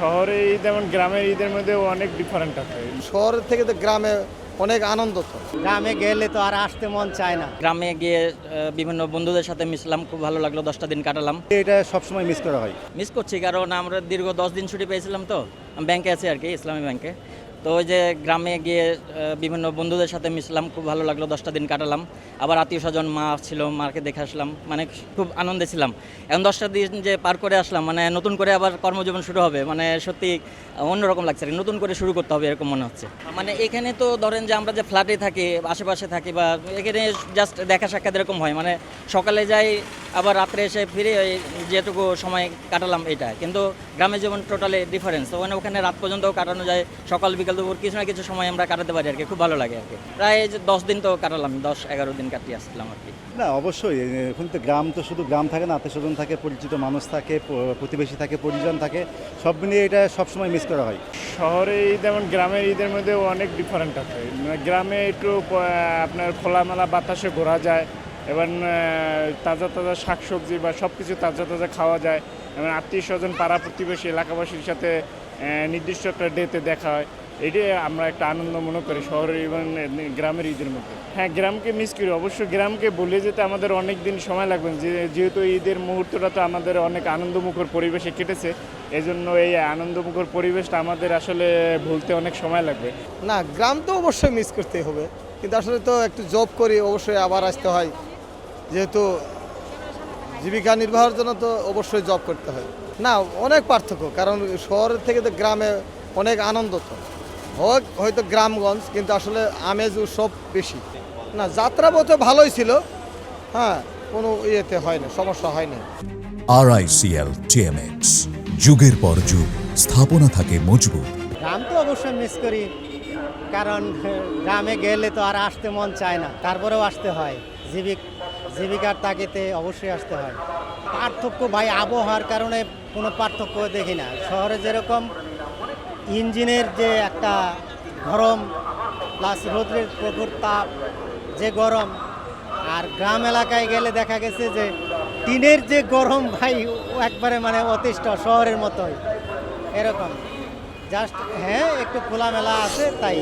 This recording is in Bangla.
শহরে ঈদ এবং গ্রামের ঈদের মধ্যে অনেক ডিফারেন্ট আছে। শহরের থেকে তো গ্রামে অনেক আনন্দ তো। গ্রামে গেলে তো আর আসতে মন চায় না। গ্রামে গিয়ে বিভিন্ন বন্ধুদের সাথে মিশলাম, খুব ভালো লাগলো, 10টা দিন কাটালাম। এটা সবসময় মিস করা হয়। মিস করছি কারণ আমরা দীর্ঘ 10 দিন ছুটি পেয়েছিলাম, তো আমি ব্যাংকে আছি আর কি, ইসলামী ব্যাংকে। তো ওই যে গ্রামে গিয়ে বিভিন্ন বন্ধুদের সাথে মিশলাম, খুব ভালো লাগলো, 10টা দিন কাটালাম। আবার আত্মীয় স্বজন, মা ছিল, মাকে দেখে আসলাম, মানে খুব আনন্দে ছিলাম। এখন 10টা দিন যে পার করে আসলাম, মানে নতুন করে আবার কর্মজীবন শুরু হবে, মানে সত্যি অন্যরকম লাগছে, নতুন করে শুরু করতে হবে এরকম মনে হচ্ছে। মানে এখানে তো ধরেন যে আমরা যে ফ্ল্যাটে থাকি, আশেপাশে থাকি, বা এখানে জাস্ট দেখা সাক্ষাৎ এরকম হয়, মানে সকালে যাই আবার রাত্রে এসে ফিরে ওই যেটুকু সময় কাটালাম এটা। কিন্তু গ্রামে যেমন টোটালি ডিফারেন্স, ওখানে রাত পর্যন্ত কাটানো যায়, সকাল বিকাল দুপুর কিছু না কিছু সময় আমরা কাটাতে পারি আর কি, খুব ভালো লাগে আর কি। প্রায় যে 10 দিন তো কাটালাম, 10-11 দিন কাটিয়ে আসলাম আর কি। না, অবশ্যই এখন তো গ্রাম তো শুধু গ্রাম থাকে না, আত্মীয় স্বজন থাকে, পরিচিত মানুষ থাকে, প্রতিবেশী থাকে, পরিজন থাকে, সব মিলিয়ে এটা সবসময় মিস করা হয়। শহরে ঈদ এবং গ্রামের ঈদের মধ্যে অনেক ডিফারেন্ট আছে। গ্রামে একটু আপনার খোলামেলা বাতাসে ঘোরা যায় এবং তাজা তাজা শাকসবজি বা সব কিছু তাজা তাজা খাওয়া যায়, এবং আত্মীয় স্বজন, পাড়া প্রতিবেশী, এলাকাবাসীর সাথে নির্দিষ্ট একটা ডেতে দেখা হয়। এটাই আমরা একটা আনন্দ মনে করি শহরের এবং গ্রামের ঈদের মধ্যে। হ্যাঁ, গ্রামকে মিস করি অবশ্যই। গ্রামকে বলে যেতে আমাদের অনেক দিন সময় লাগবে, যেহেতু ঈদের মুহূর্তটা তো আমাদের অনেক আনন্দমুখর পরিবেশে কেটেছে, এজন্য এই আনন্দমুখর পরিবেশটা আমাদের আসলে ভুলতে অনেক সময় লাগবে। না, গ্রাম তো অবশ্যই মিস করতে হবে, কিন্তু আসলে তো একটু জব করি, অবশ্যই আবার আসতে হয়, যেহেতু জীবিকা নির্বাহের জন্য তো অবশ্যই জব করতে হয়। না, অনেক পার্থক্য, কারণ শহরের থেকে তো গ্রামে অনেক আনন্দ তো। হয়তো গ্রামগঞ্জ, কিন্তু আসলে আমেজ উৎসব বেশি। না, যাত্রাপথে ভালোই ছিল, হ্যাঁ, কোনো ইয়েতে হয় না, সমস্যা হয় না। RICL TMX, যুগের পর যুগ স্থাপনা থাকে মজবুত। গ্রাম তো অবশ্যই মিস করি, কারণ গ্রামে গেলে তো আর আসতে মন চায় না, তারপরেও আসতে হয়। জীবিকার তাগিদে অবশ্যই আসতে হয়। পার্থক্য ভাই, আবহাওয়ার কারণে কোনো পার্থক্য দেখি না। শহরে যেরকম ইঞ্জিনের যে একটা গরম প্লাস রোদ্রের প্রখর তাপ, যে গরম, আর গ্রাম এলাকায় গেলে দেখা গেছে যে টিনের যে গরম ভাই, ও একবারে মানে অতিষ্ঠ, শহরের মতোই এরকম। জাস্ট হ্যাঁ, একটু খোলামেলা আছে তাই।